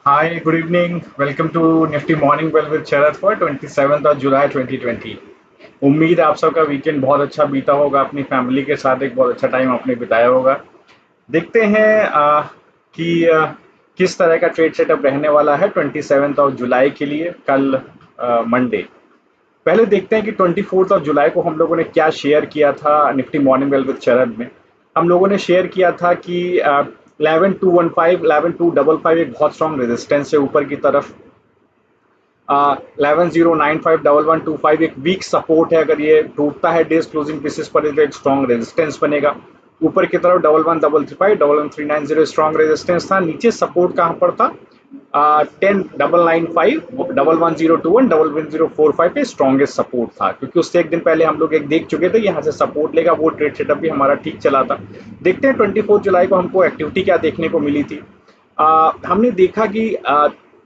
Hi, good evening. Welcome to Nifty Morning Bell with Sharat for 27th of July 2020। उम्मीद है आप सबका weekend बहुत अच्छा बीता होगा, अपनी फैमिली के साथ एक बहुत अच्छा टाइम आपने बिताया होगा। देखते हैं कि किस तरह का ट्रेड सेटअप रहने वाला है 27th ऑफ जुलाई के लिए कल मंडे। पहले देखते हैं कि 24th ऑफ जुलाई को हम लोगों ने क्या शेयर किया था Nifty morning well with Sharad में। हम लोगों ने शेयर किया था कि 11,215 11,255 एक बहुत स्ट्रॉन्ग रेजिस्टेंस है ऊपर की तरफ। 11,095 एक वीक सपोर्ट है, अगर ये टूटता है डेज क्लोजिंग बेसिस पर तो एक स्ट्रॉन्ग रेजिस्टेंस बनेगा। ऊपर की तरफ 11,135 11,390 स्ट्रॉन्ग रेजिस्टेंस था। नीचे सपोर्ट कहाँ पर था? 10,995 11,021 11,045 पे स्ट्रॉन्गेस्ट सपोर्ट था, क्योंकि उससे एक दिन पहले हम लोग एक देख चुके थे यहाँ से सपोर्ट लेगा। वो ट्रेड सेटअप भी हमारा ठीक चला था। देखते हैं 24 जुलाई को हमको एक्टिविटी क्या देखने को मिली थी। हमने देखा कि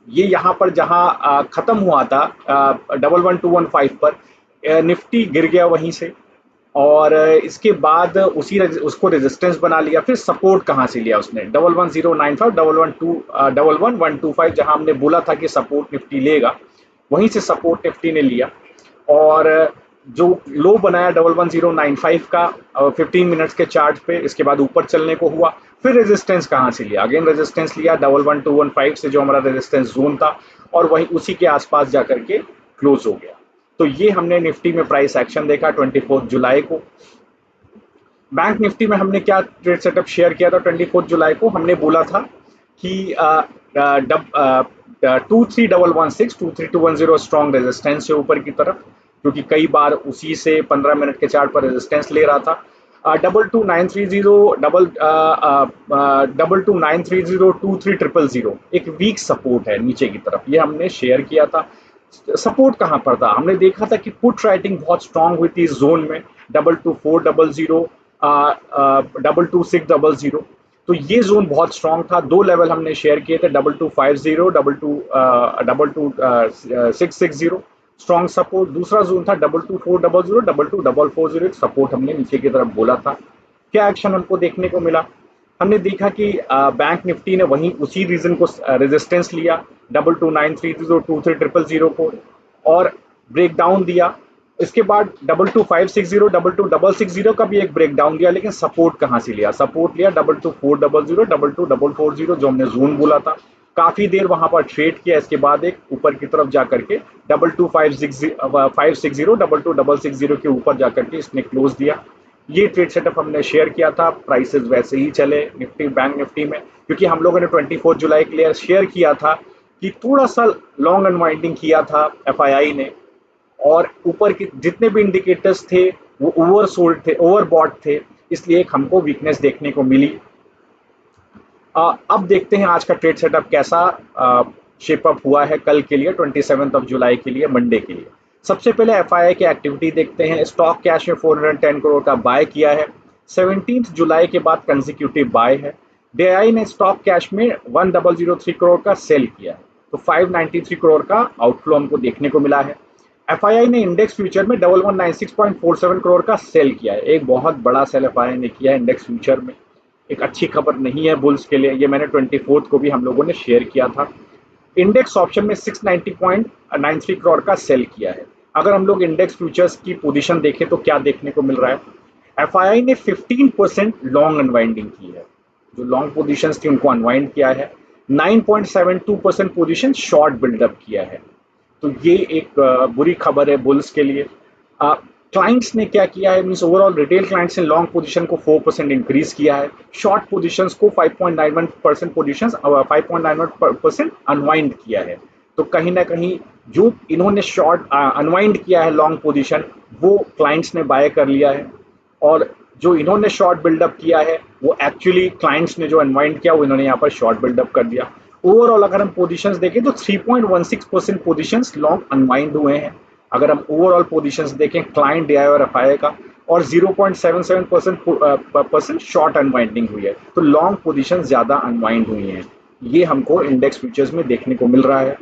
ये यहाँ पर जहाँ खत्म हुआ था 11,125 पर, निफ्टी गिर गया वहीं से। और इसके बाद उसको रेजिस्टेंस बना लिया। फिर सपोर्ट कहाँ से लिया उसने? 11,095 11,125 जहाँ हमने बोला था कि सपोर्ट निफ्टी लेगा, वहीं से सपोर्ट निफ्टी ने लिया। और जो लो बनाया 11,095 का 15 मिनट्स के चार्ट पे, इसके बाद ऊपर चलने को हुआ। फिर रेजिस्टेंस कहाँ से लिया? अगेन रेजिस्टेंस लिया 11,215 से, जो हमारा रेजिस्टेंस जोन था, और वहीं उसी के आसपास जाकर के क्लोज हो गया। तो ये हमने निफ्टी में प्राइस एक्शन देखा 24 जुलाई को। बैंक निफ्टी में हमने क्या ट्रेड सेटअप शेयर किया था 24 जुलाई को? हमने बोला था कि 23,116 23,210 स्ट्रॉन्ग रेजिस्टेंस है ऊपर की तरफ, क्योंकि कई बार उसी से 15 मिनट के चार्ट पर रेजिस्टेंस ले रहा था। 22,930 22,930 23,000 एक वीक सपोर्ट है नीचे की तरफ, ये हमने शेयर किया था। सपोर्ट कहाँ पर था? हमने देखा था कि पुट राइटिंग बहुत स्ट्रांग हुई थी इस जोन में। 22,400 22,600, तो ये जोन बहुत स्ट्रांग था। दो लेवल हमने शेयर किए थे, 2250 22,660 स्ट्रॉन्ग सपोर्ट। दूसरा जोन था 22,400 22,440, एक सपोर्ट हमने नीचे की तरफ बोला था। क्या एक्शन हमको देखने को मिला? हमने देखा कि बैंक निफ्टी ने वहीं उसी रीजन को रेजिस्टेंस लिया, 22,930 23,000 को, और ब्रेक डाउन दिया। इसके बाद 22,560 22,660 का भी एक ब्रेक डाउन दिया, लेकिन सपोर्ट कहाँ से लिया? सपोर्ट लिया 22,400 22,440, जो हमने जोन बोला था। काफी देर वहां पर ट्रेड किया, इसके बाद एक ऊपर की तरफ जाकर के 22,560 22,660 के ऊपर जाकर के इसने क्लोज दिया। ये ट्रेड सेटअप हमने शेयर किया था। प्राइसेस वैसे ही चले निफ्टी बैंक निफ्टी में, क्योंकि हम लोगों ने 24 जुलाई के लिए शेयर किया था कि थोड़ा सा लॉन्ग अनवाइंडिंग किया था एफआईआई ने, और ऊपर के जितने भी इंडिकेटर्स थे वो ओवरसोल्ड थे, ओवरबॉट थे, इसलिए एक हमको वीकनेस देखने को मिली। अब देखते हैं आज का ट्रेड सेटअप कैसा शेप अप हुआ है कल के लिए 27 जुलाई के लिए, मंडे के लिए। सबसे पहले एफआईआई की एक्टिविटी देखते हैं। स्टॉक कैश में 410 करोड़ का बाय किया है। 17 जुलाई के बाद कंजिक्यूटिव बाय है। डेआई ने स्टॉक कैश में 1003 करोड़ का सेल किया है, तो 593 करोड़ का आउटफ्लो हमको देखने को मिला है। एफआईआई ने इंडेक्स फ्यूचर में 1196.47 करोड़ का सेल किया है। एक बहुत बड़ा सेल एफआईआई ने किया है इंडेक्स फ्यूचर में। एक अच्छी खबर नहीं है बुल्स के लिए, ये मैंने 24 को भी हम लोगों ने शेयर किया था। इंडेक्स ऑप्शन में 690.93 करोड़ का सेल किया है। अगर हम लोग इंडेक्स फ्यूचर्स की पोजीशन देखें तो क्या देखने को मिल रहा है? एफआईआई ने 15% लॉन्ग अनवाइंडिंग की है, जो लॉन्ग पोजीशंस थी उनको अनवाइंड किया है। 9.72% पोजीशन शॉर्ट बिल्डअप किया है, तो ये एक बुरी खबर है बुल्स के लिए। क्लाइंट्स ने क्या किया है, मींस ओवरऑल रिटेल क्लाइंट्स ने लॉन्ग पोजीशन को 4% इंक्रीज किया है, शॉर्ट पोजीशंस को 5.91% पोजीशंस 5.91% अनवाइंड किया है। तो कहीं ना कहीं जो इन्होंने शॉर्ट अनवाइंड किया है लॉन्ग पोजीशन, वो क्लाइंट्स ने बाय कर लिया है। और जो इन्होंने शॉर्ट बिल्डअप किया है वो एक्चुअली क्लाइंट्स ने जो अनवाइंड किया वो इन्होंने यहाँ पर शॉर्ट बिल्डअप कर दिया। ओवरऑल अगर हम पोजीशंस देखें तो 3.16% पोजीशंस लॉन्ग अनवाइंड हुए हैं। अगर हम ओवरऑल पोजीशंस देखें क्लाइंट डीआई और एफआईआई का, और 0.77% शॉर्ट अनवाइंडिंग हुई है, तो लॉन्ग पोजीशंस ज्यादा अनवाइंड हुई हैं। ये हमको इंडेक्स फ्यूचर्स में देखने को मिल रहा है।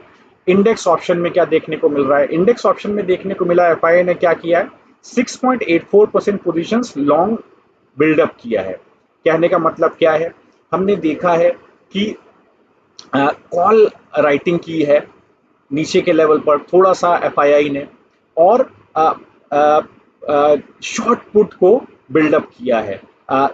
इंडेक्स ऑप्शन में क्या देखने को मिल रहा है? इंडेक्स ऑप्शन में देखने को मिला एफआईआई ने क्या किया है, 6.84% पोजीशंस लॉन्ग बिल्डअप किया है। कहने का मतलब क्या है? हमने देखा है कि कॉल राइटिंग की है नीचे के लेवल पर थोड़ा सा एफआईआई ने, और शॉर्ट पुट को बिल्डअप किया है,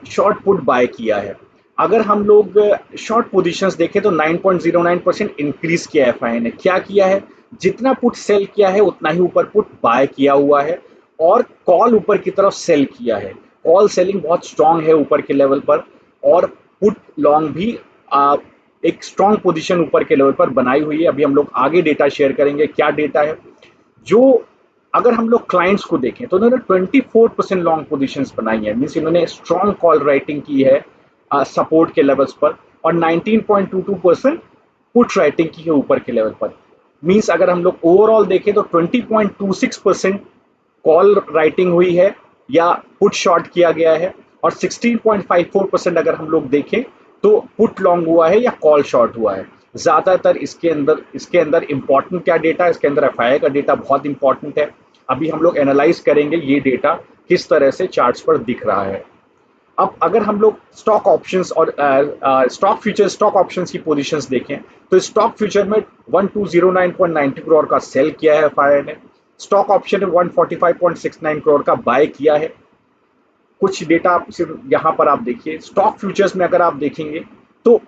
शॉर्ट पुट बाय किया है। अगर हम लोग शॉर्ट पोजीशंस देखें तो 9.09% इंक्रीज किया है एफआईआई ने। क्या किया है, जितना पुट सेल किया है उतना ही ऊपर पुट बाय किया हुआ है, और कॉल ऊपर की तरफ सेल किया है। कॉल सेलिंग बहुत स्ट्रांग है ऊपर के लेवल पर, और पुट लॉन्ग भी एक स्ट्रांग पोजीशन ऊपर के लेवल पर बनाई हुई है। अभी हम लोग आगे डेटा शेयर करेंगे, क्या डेटा है जो, अगर हम लोग क्लाइंट्स को देखें तो उन्होंने 24% लॉन्ग पोजीशंस बनाई है, मीन्स इन्होंने स्ट्रांग कॉल राइटिंग की है सपोर्ट के लेवल्स पर, और 19.22% पुट राइटिंग की है ऊपर के लेवल पर। मीन्स अगर हम लोग ओवरऑल देखें तो 20.26% कॉल राइटिंग हुई है या पुट शॉर्ट किया गया है, और 16.54% अगर हम लोग देखें तो पुट लॉन्ग हुआ है या कॉल शॉर्ट हुआ है। ज्यादातर इसके अंदर इंपॉर्टेंट क्या डेटा है, इसके अंदर एफआईआई का डेटा बहुत इंपॉर्टेंट है। अभी हम लोग एनालाइज करेंगे ये डेटा किस तरह से चार्ट्स पर दिख रहा है। अब अगर हम लोग स्टॉक ऑप्शंस और स्टॉक फ्यूचर स्टॉक ऑप्शंस की पोजीशंस देखें तो स्टॉक फ्यूचर में 1209.90 करोड़ का सेल किया है एफआईआई ने, स्टॉक ऑप्शन में 145.69 करोड़ का बाय किया है। कुछ डेटा आप सिर्फ यहाँ पर आप देखिए, स्टॉक फ्यूचर्स में अगर आप देखेंगे तो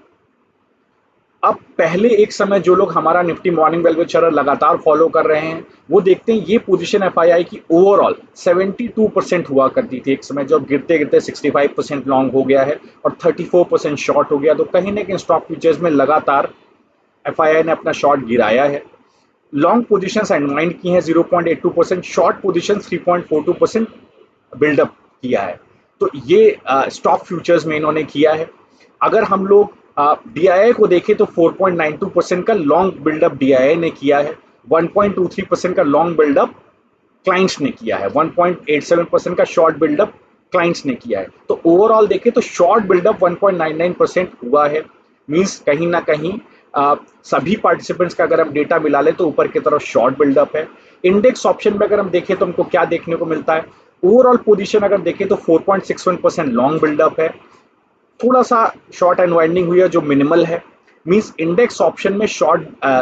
अब पहले एक समय जो लोग हमारा निफ्टी मॉर्निंग वेलवेट चार्ट लगातार फॉलो कर रहे हैं वो देखते हैं ये पोजीशन एफआईआई की ओवरऑल 72% हुआ करती थी एक समय, जब गिरते गिरते 65% लॉन्ग हो गया है और 34% शॉर्ट हो गया। तो कहीं ना कहीं स्टॉक फ्यूचर्स में लगातार एफआईआई ने अपना शॉर्ट गिराया है। लॉन्ग पोजीशंस अनवाइंड की हैं 0.82%, शॉर्ट पोजीशन 3.42% बिल्डअप किया है। तो ये स्टॉक फ्यूचर्स में इन्होंने किया है। अगर हम लोग डीआईआई को देखें तो 4.92% का लॉन्ग बिल्डअप डीआईआई ने किया है, 1.23% का लॉन्ग बिल्डअप क्लाइंट्स ने किया है, 1.87% का शॉर्ट बिल्डअप क्लाइंट्स ने किया है। तो ओवरऑल देखें तो शॉर्ट बिल्डअप 1.99% हुआ है। मींस कहीं ना कहीं सभी पार्टिसिपेंट्स का अगर हम डेटा मिला लें तो ऊपर की तरफ शॉर्ट बिल्डअप है। इंडेक्स ऑप्शन में अगर हम देखें तो हमको क्या देखने को मिलता है, ओवरऑल पोजीशन अगर देखें तो 4.61% लॉन्ग बिल्डअप है, थोड़ा सा शॉर्ट अनवाइंडिंग हुई है जो मिनिमल है। मींस इंडेक्स ऑप्शन में शॉर्ट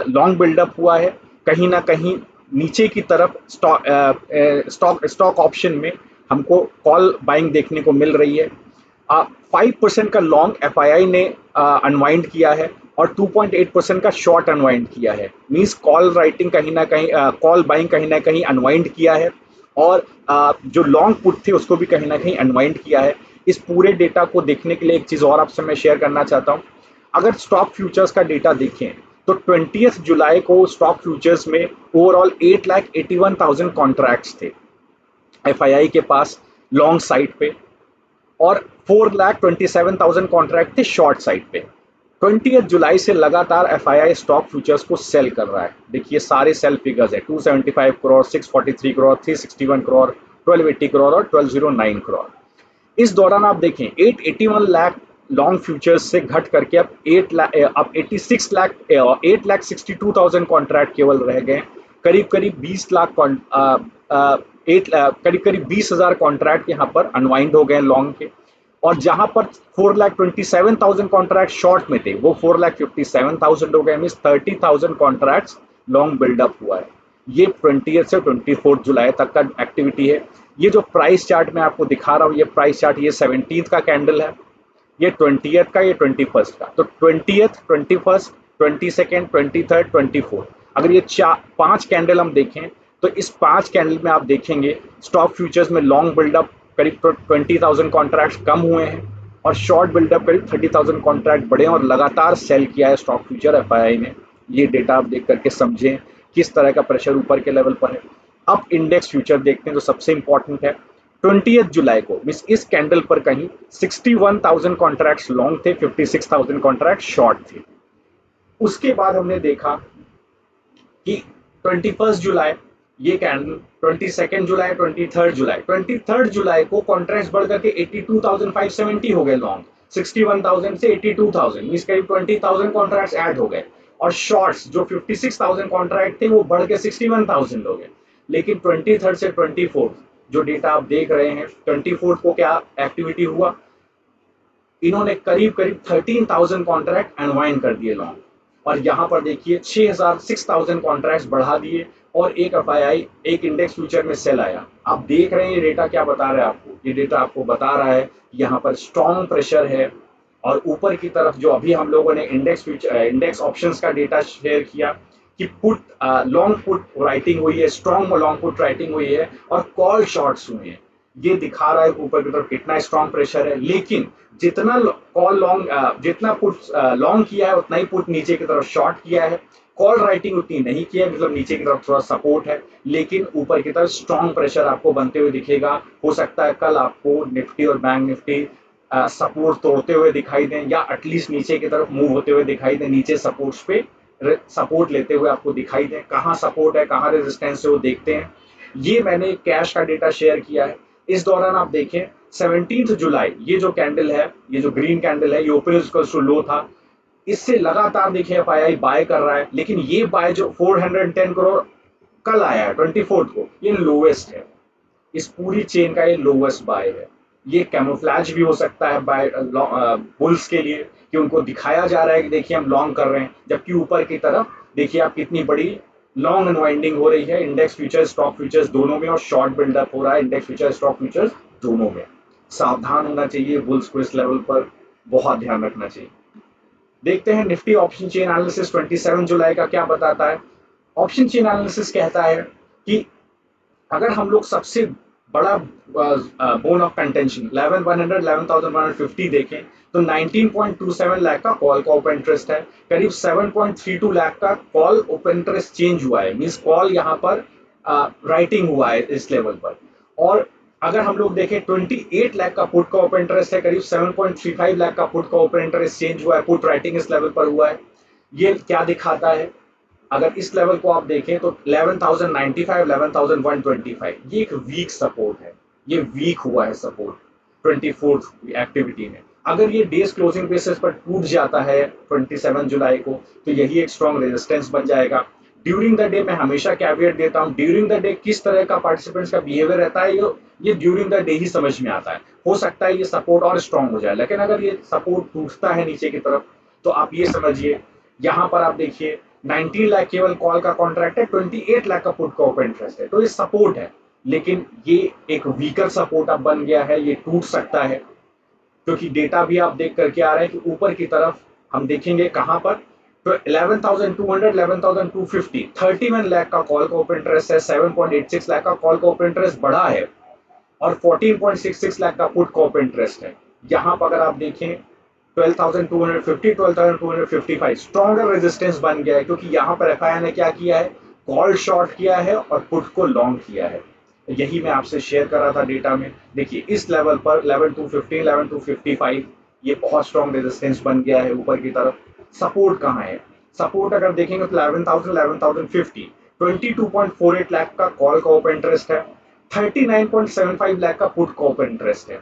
लॉन्ग बिल्डअप हुआ है, कहीं ना कहीं नीचे की तरफ स्टॉक ऑप्शन में हमको कॉल बाइंग देखने को मिल रही है। 5% का लॉन्ग एफआईआई ने अनवाइंड किया है और 2.8% का शॉर्ट अनवाइंड किया है। मींस कॉल राइटिंग कहीं ना कहीं कॉल बाइंग कहीं ना कहीं अनवाइंड किया है, और जो लॉन्ग पुट थे उसको भी कहीं ना कहीं अनवाइंड किया है। इस पूरे डेटा को देखने के लिए एक चीज़ और आपसे मैं शेयर करना चाहता हूँ। अगर स्टॉक फ्यूचर्स का डेटा देखें तो 20 जुलाई को स्टॉक फ्यूचर्स में ओवरऑल 8,81,000 कॉन्ट्रैक्ट्स थे एफआईआई के पास लॉन्ग साइड पे, और 4,27,000 कॉन्ट्रैक्ट थे शॉर्ट साइड पे। 20 जुलाई से लगातार एफआईआई स्टॉक फ्यूचर्स को सेल कर रहा है। देखिए सारे सेल फिगर्स है, 275 करोड़, 643 करोड़, 361 करोड़, 1280 करोड़ और 1209 करोड़। इस दौरान आप देखें 881 लाख लॉन्ग फ्यूचर्स से घट करके अब 8,62,000 कॉन्ट्रैक्ट केवल रह गए। करीब करीब 20 लाख करीब करीब 20,000 कॉन्ट्रैक्ट यहाँ पर अनवाइंड हो गए लॉन्ग के, और जहां पर 4,27,000 कॉन्ट्रैक्ट शॉर्ट में थे वो 4,57,000 हो गए। मीन 30,000 कॉन्ट्रैक्ट्स लॉन्ग बिल्डअप हुआ है। ये 20 से 24 जुलाई तक का एक्टिविटी है। ये जो प्राइस चार्ट मैं आपको दिखा रहा हूँ, ये प्राइस चार्ट ये 17th का कैंडल है, ये 20th का, ये 21st का। तो 20th, 21st, 22nd, 23rd, 24, अगर ये पांच कैंडल हम देखें तो इस पांच कैंडल में आप देखेंगे स्टॉक फ्यूचर्स में लॉन्ग बिल्डअप करीब 20,000 कॉन्ट्रैक्ट कम हुए हैं, और शॉर्ट बिल्डअप करीब 30,000 कॉन्ट्रैक्ट बढ़े हैं, और लगातार सेल किया है स्टॉक फ्यूचर एफआईआई ने। ये डेटा आप देख करके समझें किस तरह का प्रेशर ऊपर के लेवल पर है। अब इंडेक्स फ्यूचर देखते हैं जो सबसे इंपॉर्टेंट है। 20 जुलाई को मींस इस कैंडल पर कहीं 61,000 कॉन्ट्रैक्ट्स लॉन्ग थे, 56,000 कॉन्ट्रैक्ट शॉर्ट थे। उसके बाद हमने देखा कि 21 जुलाई ये कैंडल, 22 जुलाई, 23 जुलाई को कॉन्ट्रैक्ट्स बढ़ करके 82,570 हो गए लॉन्ग, 61,000 से 82,000, मींस करीब 20,000 कॉन्ट्रैक्ट्स ऐड हो गए, और शॉर्ट्स जो 56,000 कॉन्ट्रैक्ट थे वो बढ़ के 61,000 हो गए। लेकिन 23 से 24 जो डेटा आप देख रहे हैं, 24 को क्या एक्टिविटी हुआ, इन्होंने करीब करीब 13,000 कॉन्ट्रैक्ट अनवाइंड कर दिए लॉन्ग। और यहाँ पर देखिए 6000 कॉन्ट्रैक्ट्स बढ़ा दिए और एक एफआईआई एक इंडेक्स फ्यूचर में सेल आया। आप देख रहे हैं ये डेटा क्या बता रहा है आपको, ये डेटा आपको बता रहा है यहाँ पर स्ट्रॉन्ग प्रेशर है। और ऊपर की तरफ जो अभी हम लोगों ने इंडेक्स ऑप्शंस का डेटा शेयर किया कि पुट लॉन्ग पुट राइटिंग हुई है, स्ट्रॉन्ग लॉन्ग पुट राइटिंग हुई है और कॉल शॉर्ट्स हुए हैं। ये दिखा रहा है ऊपर की तरफ कितना स्ट्रॉन्ग प्रेशर है। लेकिन जितना कॉल लॉन्ग जितना पुट लॉन्ग किया है उतना ही पुट नीचे की तरफ शॉर्ट किया है। कॉल राइटिंग उतनी नहीं किया है, मतलब नीचे की तरफ थोड़ा सपोर्ट है, लेकिन ऊपर की तरफ स्ट्रॉन्ग प्रेशर आपको बनते हुए दिखेगा। हो सकता है कल आपको निफ्टी और बैंक निफ्टी सपोर्ट तोड़ते हुए दिखाई दें या एटलीस्ट नीचे की तरफ मूव होते हुए दिखाई दें, नीचे सपोर्ट्स पे सपोर्ट लेते हुए आपको दिखाई दें। कहाँ सपोर्ट है कहाँ रेजिस्टेंस है वो देखते हैं। ये मैंने कैश का डेटा शेयर किया है। इस दौरान आप देखें 17 जुलाई ये जो कैंडल है, ये जो ग्रीन कैंडल है, ये ओपन टू लो था। इससे लगातार देखिए एफआईआई बाय कर रहा है, लेकिन ये बाय जो 410 करोड़ कल आया है 24 को, ये लोवेस्ट है। इस पूरी चेन का ये लोवेस्ट बाय है। ये कैमोफ्लैज भी हो सकता है बाय बुल्स के लिए कि उनको दिखाया जा रहा है कि देखिए हम लॉन्ग कर रहे हैं, जबकि ऊपर की तरफ देखिए आप कितनी बड़ी लॉन्ग अनवाइंडिंग हो रही है इंडेक्स फ्यूचर्स स्टॉक फ्यूचर्स दोनों में, और शॉर्ट बिल्डअप हो रहा है इंडेक्स फ्यूचर्स स्टॉक फ्यूचर्स दोनों में। सावधान होना चाहिए बुल्स को, इस लेवल पर बहुत ध्यान रखना चाहिए। देखते हैं निफ्टी ऑप्शन चेन एनालिसिस 27 जुलाई का क्या बताता है। ऑप्शन चेन एनालिसिस कहता है कि अगर हम लोग सबसे बड़ा बोन ऑफ कंटेंशन 11,150 देखें तो 19.27 लाख का कॉल का ओपन इंटरेस्ट है, करीब 7.32 लाख का कॉल ओपन इंटरेस्ट चेंज हुआ है, मींस कॉल यहाँ पर राइटिंग हुआ है इस लेवल पर। और अगर हम लोग देखें 28 लाख का पुट का ओपन इंटरेस्ट है, करीब 7.35 लाख का पुट का ओपन इंटरेस्ट चेंज हुआ है, पुट राइटिंग इस लेवल पर हुआ है। ये क्या दिखाता है, अगर इस लेवल को आप देखें तो 11,095 11,125 ये एक वीक सपोर्ट है, ये वीक हुआ है सपोर्ट 24th एक्टिविटी में। अगर ये डेज क्लोजिंग बेसिस पर टूट जाता है 27 जुलाई को तो यही एक स्ट्रॉन्ग रेजिस्टेंस बन जाएगा। ड्यूरिंग द डे मैं हमेशा कैविएट देता हूँ, ड्यूरिंग द डे किस तरह का पार्टिसिपेंट्स का बिहेवियर रहता है ये ड्यूरिंग द डे ही समझ में आता है। हो सकता है ये सपोर्ट और स्ट्रॉन्ग हो जाए, लेकिन अगर ये सपोर्ट टूटता है नीचे की तरफ तो आप ये समझिए यहाँ पर आप देखिए 19 लाख केवल कॉल का कॉन्ट्रैक्ट है, 28 लाख का पुट का ओपन इंटरेस्ट है, तो ये सपोर्ट है। लेकिन ये एक वीकर सपोर्ट अब बन गया है, ये टूट सकता है क्योंकि डेटा भी आप देख करके आ रहे हैं कि ऊपर की तरफ हम देखेंगे कहां पर तो 11,200 11,250 31 लाख का कॉल का ओपन इंटरेस्ट है, 7.86 लाख का कॉल का ओपन इंटरेस्ट बढ़ा है और 14.66 लाख का पुट का ओपन इंटरेस्ट है। यहाँ पर अगर आप देखें 12,250 12,255 स्ट्रॉन्गर रेजिस्टेंस बन गया है क्योंकि यहाँ पर एफआईआई ने क्या किया है, कॉल शॉर्ट किया है और पुट को लॉन्ग किया है। यही मैं आपसे शेयर कर रहा था डेटा में। देखिए इस लेवल पर 11,250 11,255 ये बहुत स्ट्रॉन्ग रेजिस्टेंस बन गया है ऊपर की तरफ। सपोर्ट कहाँ है, सपोर्ट अगर देखेंगे तो 11,000 11,050 22.48 लाख का कॉल का ओपन इंटरेस्ट है, 39.75 लाख का पुट का ओपन इंटरेस्ट है,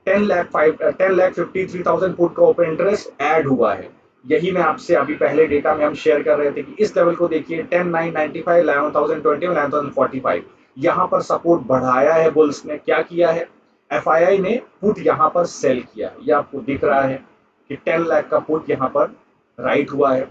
10,53,000 पुट का ओपन इंटरेस्ट ऐड हुआ है। यही मैं आपसे अभी पहले डेटा में हम शेयर कर रहे थे कि इस लेवल को देखिए 10,995 11,020 11,045 यहाँ पर सपोर्ट बढ़ाया है बुल्स ने। क्या किया है, एफआईआई ने पुट यहाँ पर सेल किया, ये आपको दिख रहा है कि 10 लाख का पुट यहाँ पर राइट हुआ है।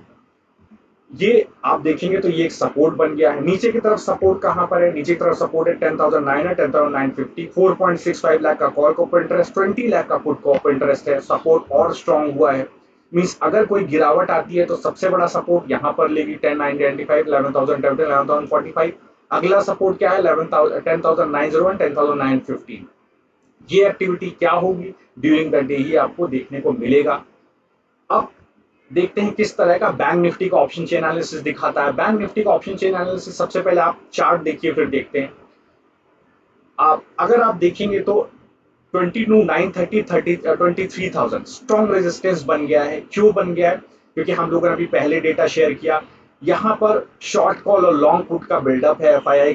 ये आप देखेंगे तो ये एक सपोर्ट बन गया है। नीचे की तरफ सपोर्ट कहां पर है, नीचे की तरफ सपोर्ट है 10,009 है, 10,950 4.65 लाख का कॉल का ओपन इंटरेस्ट, 20 लाख का पुट का ओपन इंटरेस्ट है। सपोर्ट और स्ट्रांग हुआ है, मींस अगर कोई गिरावट आती है तो सबसे बड़ा सपोर्ट यहां पर लेगी 10,995 11,010 11,045। अगला सपोर्ट क्या है 10,901 10,915। ये एक्टिविटी क्या होगी ड्यूरिंग द डे ही आपको देखने को मिलेगा। अब देखते हैं किस तरह का बैंक निफ्टी का ऑप्शन चेन एनालिसिस दिखाता है। बैंक निफ्टी का ऑप्शन चेन एनालिसिस सबसे पहले आप चार्ट देखिए फिर देखते हैं। आप अगर आप देखेंगे तो 22,930 23,000 स्ट्रॉन्ग रेजिस्टेंस बन गया है। क्यों बन गया है, क्योंकि हम लोगों ने अभी पहले डेटा शेयर किया, यहाँ पर शॉर्ट कॉल और लॉन्ग पुट का बिल्डअप है एफआईआई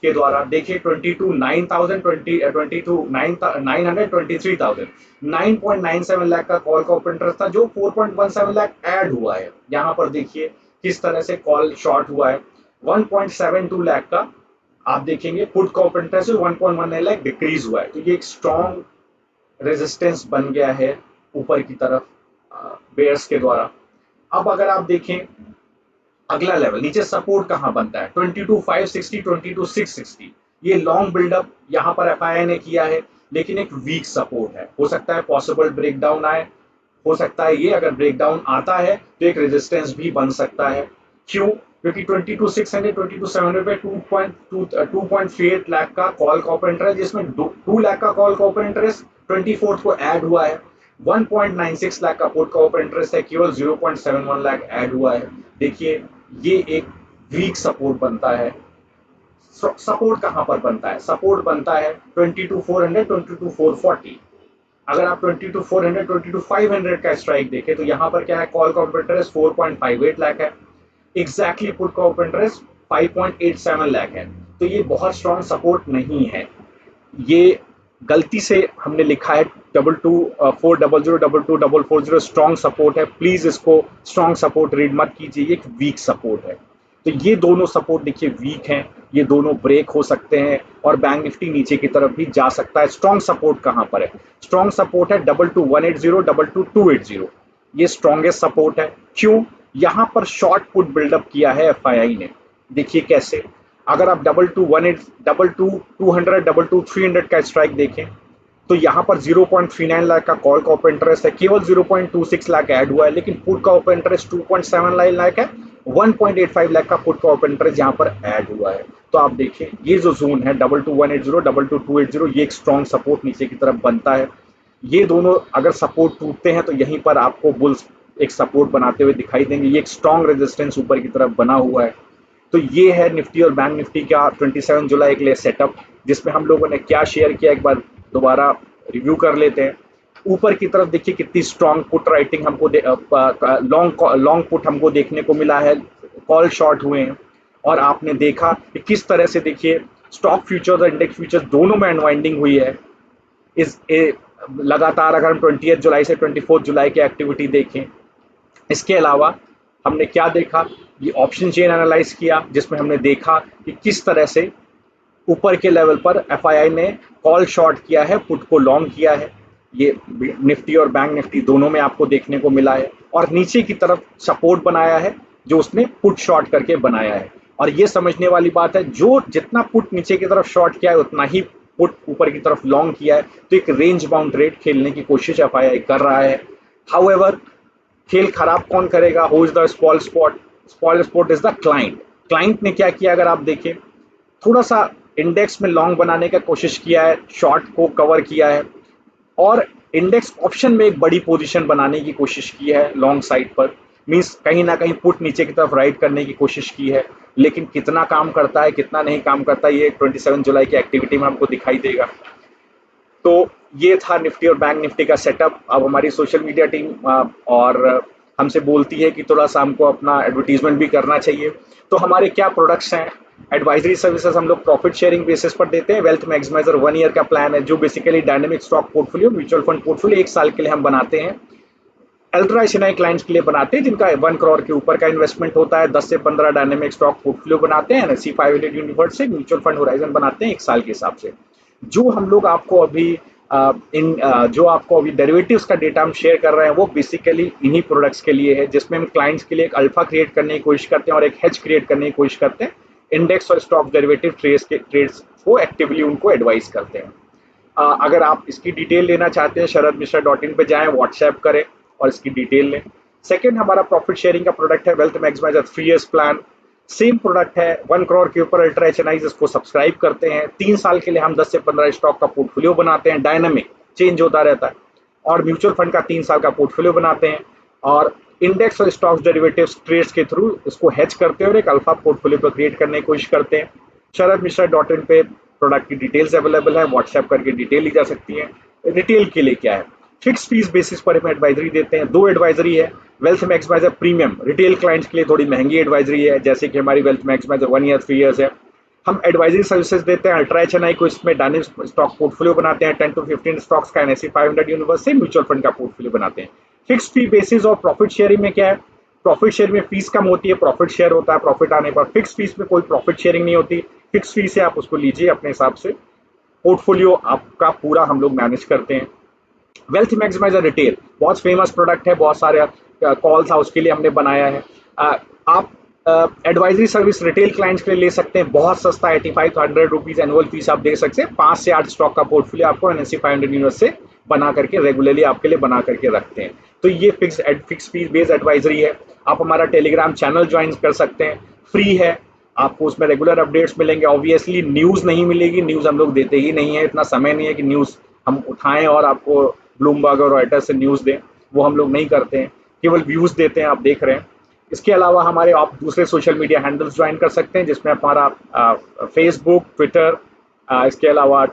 के द्वारा। देखिए 22,900 23,000 9.97 लाख का कॉल का ओपन इंटरेस्ट था जो 4.17 लाख ऐड हुआ है। यहाँ पर देखिए किस तरह से कॉल शॉर्ट हुआ है। 1.72 लाख का आप देखेंगे पुट का ओपन इंटरेस्ट 1.19 लाख डिक्रीज हुआ है। तो ये एक स्ट्रॉन्ग रेजिस्टेंस बन गया है ऊपर की तरफ बेयर्स के द्वारा। अब अगर आप देखें अगला लेवल नीचे सपोर्ट कहां बनता है 22,560 22,660, ये लॉन्ग बिल्डअप यहां पर एफआईआई ने किया है, लेकिन एक वीक सपोर्ट है। हो सकता है पॉसिबल ब्रेकडाउन आए, हो सकता है ये अगर ब्रेकडाउन आता है तो एक रेजिस्टेंस भी बन सकता है। क्यों? क्योंकि 22,600 22,700 पे 2.38 लाख का कॉल कॉपर इंटरेस्ट, जिसमें 2 लाख का कॉल कॉपर इंटरेस्ट 24 को ऐड हुआ है, 1.96 लाख का पुट कॉपर इंटरेस्ट है, केवल 0.71 लाख ऐड हुआ है। देखिए ये एक वीक सपोर्ट बनता है। सपोर्ट कहां पर बनता है? सपोर्ट बनता है 22,400 22,440। अगर आप 22,400 22,500 का स्ट्राइक देखें तो यहाँ पर क्या है, कॉल कॉपर इंटरेस्ट 4.58 लाख है, exactly put copper interest 5.87 lakh है। तो ये बहुत स्ट्रॉन्ग सपोर्ट नहीं है। ये गलती से हमने लिखा है 22,400 स्ट्रॉन्ग सपोर्ट है, प्लीज इसको स्ट्रॉन्ग सपोर्ट रीड मत कीजिए, ये एक वीक सपोर्ट है। तो ये दोनों सपोर्ट देखिए वीक हैं, ये दोनों ब्रेक हो सकते हैं और बैंक निफ्टी नीचे की तरफ भी जा सकता है। स्ट्रॉन्ग सपोर्ट कहां पर है? स्ट्रॉन्ग सपोर्ट है 22,180 22,280, ये स्ट्रॉन्गेस्ट सपोर्ट है। क्यों? यहां पर शॉर्ट पुट बिल्डअप किया है एफआईआई ने। देखिए कैसे, अगर आप 22,180 22,200 22,300 का स्ट्राइक देखें तो यहाँ पर 0.39 लाख का कॉल का ओपन इंटरेस्ट है, केवल 0.26 लाख ऐड हुआ है, लेकिन पुट का ओपन इंटरेस्ट 2.79 लाख है, 1.85 लाख का पुट का ओपन इंटरेस्ट यहाँ पर ऐड हुआ है। तो आप देखिए ये जो जोन है 22,180 22,280, ये एक स्ट्रॉन्ग सपोर्ट नीचे की तरफ बनता है। ये दोनों अगर सपोर्ट टूटते हैं तो यहीं पर आपको बुल्स एक सपोर्ट बनाते हुए दिखाई देंगे। ये एक स्ट्रॉन्ग रेजिस्टेंस ऊपर की तरफ बना हुआ है। तो ये है निफ्टी और बैंक निफ्टी का 27 जुलाई के लिए सेटअप, जिसमें हम लोगों ने क्या शेयर किया एक बार दोबारा रिव्यू कर लेते हैं। ऊपर की तरफ देखिए कितनी स्ट्रॉन्ग पुट राइटिंग हमको लॉन्ग पुट हमको देखने को मिला है, कॉल शॉर्ट हुए हैं और आपने देखा कि किस तरह से देखिए स्टॉक फ्यूचर्स और इंडेक्स फ्यूचर्स दोनों में अनवाइंडिंग हुई है। लगातार अगर हम 20 जुलाई से 24 जुलाई की एक्टिविटी देखें, इसके अलावा हमने क्या देखा, ये ऑप्शन चेन एनालाइज किया जिसमें हमने देखा कि किस तरह से ऊपर के लेवल पर एफआईआई ने कॉल शॉर्ट किया है, पुट को लॉन्ग किया है। ये निफ्टी और बैंक निफ्टी दोनों में आपको देखने को मिला है, और नीचे की तरफ सपोर्ट बनाया है जो उसने पुट शॉर्ट करके बनाया है। और ये समझने वाली बात है, जो जितना पुट नीचे की तरफ शॉर्ट किया है उतना ही पुट ऊपर की तरफ लॉन्ग किया है। तो एक रेंज बाउंड ट्रेड खेलने की कोशिश एफआईआई कर रहा है। हाउएवर खेल खराब कौन करेगा? Who is the spoil spot? Spoil spot is the client. Client ने क्या किया, अगर आप देखें, थोड़ा सा इंडेक्स में लॉन्ग बनाने का कोशिश किया है, शॉर्ट को कवर किया है, और इंडेक्स ऑप्शन में एक बड़ी पोजीशन बनाने की कोशिश की है लॉन्ग साइड पर। मींस कहीं ना कहीं पुट नीचे की तरफ राइट करने की कोशिश की है, लेकिन कितना काम करता है कितना नहीं काम करता है ये 27 जुलाई की एक्टिविटी में हमको दिखाई देगा। तो ये था निफ्टी और बैंक निफ्टी का सेटअप। अब हमारी सोशल मीडिया टीम और हमसे बोलती है कि थोड़ा सा हमको अपना एडवर्टीजमेंट भी करना चाहिए। तो हमारे क्या प्रोडक्ट्स हैं? एडवाइजरी सर्विसेज हम लोग प्रॉफिट शेयरिंग बेसिस पर देते हैं। वेल्थ मैक्सिमाइजर 1 ईयर का प्लान है जो basically dynamic stock portfolio, mutual fund portfolio 1 साल के लिए हम बनाते हैं। अल्ट्रा एचएनआई क्लाइंट्स के लिए बनाते हैं जिनका 1 करोड़ के ऊपर का इन्वेस्टमेंट होता है। 10 से 15 डायनेमिक स्टॉक पोर्टफोलियो बनाते हैं। एनएससी 500 यूनिवर्स से म्यूचुअल फंड होराइजन बनाते हैं 1 साल के हिसाब से। जो हम लोग आपको अभी जो आपको अभी डेरिवेटिव्स का डेटा हम शेयर कर रहे हैं वो बेसिकली इन्हीं प्रोडक्ट्स के लिए है, जिसमें हम क्लाइंट्स के लिए एक अल्फा क्रिएट करने की कोशिश करते हैं और एक हेज क्रिएट करने की कोशिश करते हैं। इंडेक्स और स्टॉक डेरिवेटिव ट्रेड्स को एक्टिवली उनको एडवाइस करते हैं। अगर आप इसकी डिटेल लेना चाहते हैं sharadmishra.in पे जाएं, व्हाट्सएप करें और इसकी डिटेल लें। सेकंड हमारा प्रॉफिट शेयरिंग का प्रोडक्ट है wealth maximiser 3 years plan. Same product है, 1 करोड़ के ऊपर अल्ट्रा एचएनआई इसको सब्सक्राइब करते हैं। 3 साल के लिए हम 10 से 15 स्टॉक का पोर्टफोलियो बनाते हैं, डायनामिक चेंज होता रहता है, और म्यूचुअल फंड का 3 साल का पोर्टफोलियो बनाते हैं, और इंडेक्स और स्टॉक्स डेरिवेटिव्स ट्रेड्स के थ्रू इसको हेज करते हैं और एक अल्फा पोर्टफोलियो को क्रिएट करने की कोशिश करते हैं। sharadmishra.in पे प्रोडक्ट की डिटेल्स अवेलेबल है, व्हाट्सएप करके डिटेल ली जा सकती है। रिटेल के लिए क्या है, फिक्स फीस बेसिस पर हम एडवाइजरी देते हैं। 2 एडवाइजरी है, wealth maximiser premium retail clients के लिए थोड़ी महंगी एडवाइजरी है, जैसे कि हमारी वेल्थ मैक्सिमाइजर 1 ईयर 3 इयर्स है। हम एडवाइजरी सर्विसेज देते हैं अल्ट्रा एचएनआई को, इसमें डायनेमिक स्टॉक पोर्टफोलियो बनाते हैं 10 to 15 स्टॉक्स का, एनएससी 500 यूनिवर्स से म्यूचुअल फंड का पोर्टफोलियो बनाते हैं। फिक्स फी बेसिस और प्रॉफिट शेयरिंग में क्या है, प्रॉफिट शेयर में फीस कम होती है, प्रॉफिट शेयर होता है प्रॉफिट आने पर। फिक्स फीस में कोई प्रॉफिट शेयरिंग नहीं होती, फिक्स फीस है, आप उसको लीजिए अपने हिसाब से। पोर्टफोलियो आपका पूरा हम लोग मैनेज करते हैं। वेल्थ मैक्सिमाइजर रिटेल बहुत फेमस प्रोडक्ट है, बहुत सारे कॉल था उसके लिए हमने बनाया है। आप एडवाइजरी सर्विस रिटेल क्लाइंट्स के लिए ले सकते हैं, बहुत सस्ता, 85 to 100 रुपीज़ एनुअल फीस आप दे सकते हैं। 5 से 8 स्टॉक का पोर्टफोलियो आपको NSE 500 यूनिवर्स से बना करके रेगुलरली आपके लिए बना करके रखते हैं। तो ये फिक्स फीस बेस्ड एडवाइजरी है। आप हमारा टेलीग्राम चैनल ज्वाइन कर सकते हैं, फ्री है, आपको उसमें रेगुलर अपडेट्स मिलेंगे। ऑब्वियसली न्यूज़ नहीं मिलेगी, न्यूज़ हम लोग देते ही नहीं है, इतना समय नहीं है कि न्यूज़ हम उठाएं और आपको ब्लूमबर्ग और रॉयटर्स से न्यूज़ दें, वो हम लोग नहीं करते हैं, केवल व्यूज़ देते हैं, आप देख रहे हैं। इसके अलावा हमारे आप दूसरे सोशल मीडिया हैंडल्स ज्वाइन कर सकते हैं, जिसमें हमारा फेसबुक, ट्विटर, इसके अलावा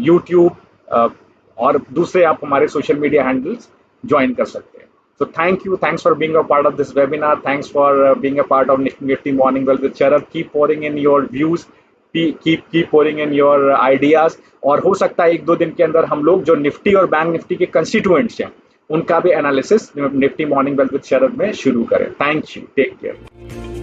यूट्यूब और दूसरे आप हमारे सोशल मीडिया हैंडल्स ज्वाइन कर सकते हैं। So thanks for being a part of this webinar. Thanks for being a part of Nifty Morning Well with Sharad. Keep pouring in your views, keep pouring in your ideas. और हो सकता है 1-2 दिन के अंदर हम लोग जो निफ्टी और बैंक निफ्टी के कंस्टिट्यूएंट्स हैं उनका भी analysis Nifty morning well with Sharad में शुरू करें। Thank you, take care.